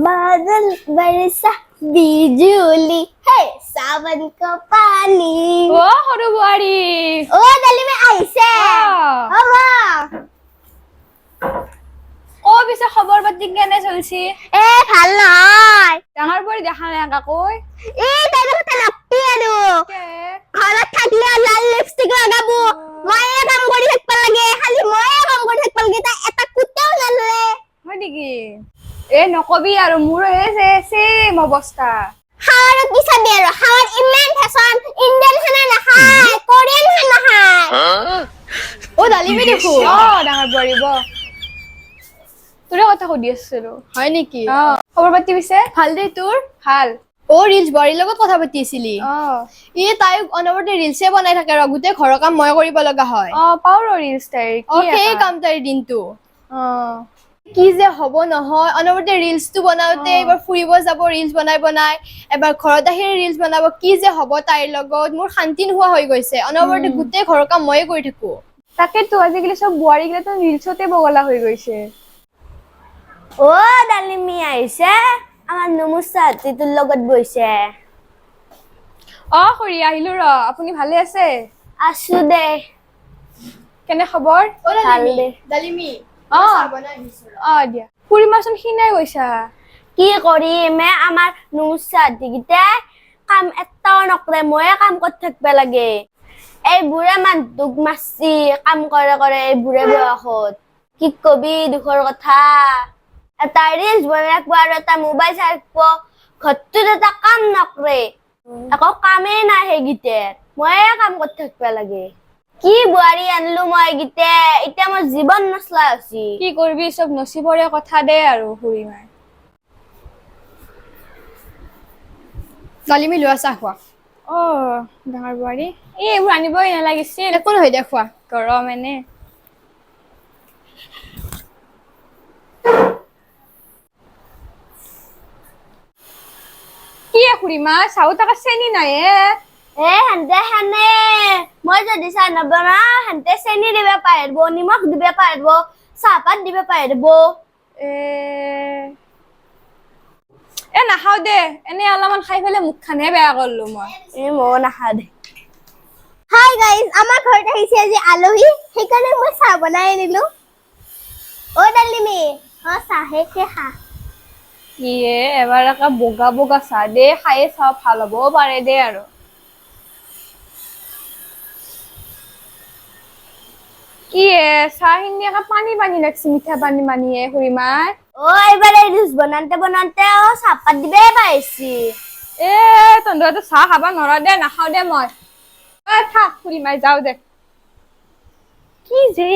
बादल बरसा बिजुली है सावन का पानी ओ हरु बुआरी ओ दिल्ली में आइसे ओ मां ओ बिसे खबर पाती केने चलছি ए ভাল নহয় ডাঙৰ পৰি দেখা নাই কাকৈ এই তাইৰ কথা লাগতি আৰু ঘৰত থাকিলে লাল লিপষ্টিক লগাব ময়ে কাম কৰি থাকবা লাগে খালি ময়ে কাম কৰি থাকবা লাগে তাই এটা কুত্তাও নালৰে হয় নেকি এ নকবি আৰু মোৰ সেম অৱস্থা খাৱাৰ কি চাবি আৰু খাৱাৰ ইমান ফেশন ইণ্ডিয়ান খানা নাখায় কোৰিয়ান খানা খায় ও ডালিমি দেখো অ ডাঙৰ পৰিব তোৰে কথা সুধি আছিলো হয় নেকি অ খবৰ পাতি পিছে ভাল দে তোৰ ভাল ও ৰিলছ বড়িৰ লগত কথা পাতি আছিলি অ ই তাই অনবৰতে ৰিলছে বনাই থাকে ৰ গোটেই ঘৰৰ কাম মই কৰিব লগা হয় অ পাউৰ ৰিলছ তাইৰ অ সেই কাম তাইৰ দিনটো অ কি যে হ'ব নহয় অনবৰতে ৰিলছটো বনাওতে এবাৰ ফুৰিব যাব ৰিলছ বনাই এবাৰ ঘৰত আহি ৰিলছ বনাব কি যে হ'ব তাইৰ লগত মোৰ শান্তি নোহোৱা হৈ গৈছে অনবৰতে গোটেই ঘৰৰ কাম ময়ে কৰি থাকো তাকেতো আজিকালি সব বুৱাৰী গিলা তো ৰিলছতে বগলা হৈ গৈছে ও ডালিমি আইছে আমাৰ নমস্কাৰ তোৰ লগত বইছে অ খুৰী আহিলো ৰ আপুনি ভালে আছে আছো দে কেনে খবৰ ও ভাল দে ডালিমি অ চাহ বনাই আহিছো অ দিয়া খুৰী মাচোন খিনাই গৈছা কি কৰিমে আমাৰ নমস্কাৰ দিগিতে কাম এটাও নকৰে ময়ে কাম কৰি থাকবা লাগে এই বুঢ়া মানুহক মাছি কাম কৰে কৰে এই বুঢ়া বয়সত কি কবি দুখৰ কথা এটা ৰিলছ বনাই ৰাখব আৰু এটা মোবাইল চাই ৰাখব ঘৰটোত এটা কাম নকৰে একো কামেই নাই সেইগিতে ময়ে কাম কৰি থাকবা লাগে কি বুঢ়াৰী আনলো মই গিতে এতিয়া মোৰ জীৱন নচলা হৈছি কি কৰিবি সব নসিবৰে কথা দে আৰু খুৰী মাই ডালিমি লোৱা চাহ খোৱা অ ডাঙৰ বুৱাৰী এইবোৰ আনিবই নালাগিছিল একো নহয় দে খোৱা গৰম এনে কি খুৰী মা চাউ টাকা চেনি নাই হেন্তে হেনে মই যদি চাহ নবনাও হেন্তে চেনি দিবা পাৰিব নিমখ দিবা পাৰিব চাহপাত দিবা পাৰিব এ এ নাখাও দে এনে অলপমান খাই ফেলে মুখ খানহে বেয়া করলো মই মই নাখাওঁ দে হাই গাইজ আমাৰ ঘৰত আহিছে আজি আলহী সেইকাৰণে মই চাহ বনাই আনিলো অ ডালিমি অ চাহে খা ইয়ে এবাৰ একা বগা বগা চাহ দে খায়ে চাহ ভাল হ'বও পাৰে দে আৰু কি চাহ খিনি একা পানী পানী লাগছে মিঠা পানী পানীয়ে খুৰী মাই অ এইবাৰ এই ৰিলছ বনাওঁতে অ চাহপাত দিবাই পাইছি এ তহঁতৰ চাহ খাবা নৰা দে নাখাও দে মই থাক খুৰী মাই যাও দে কি যে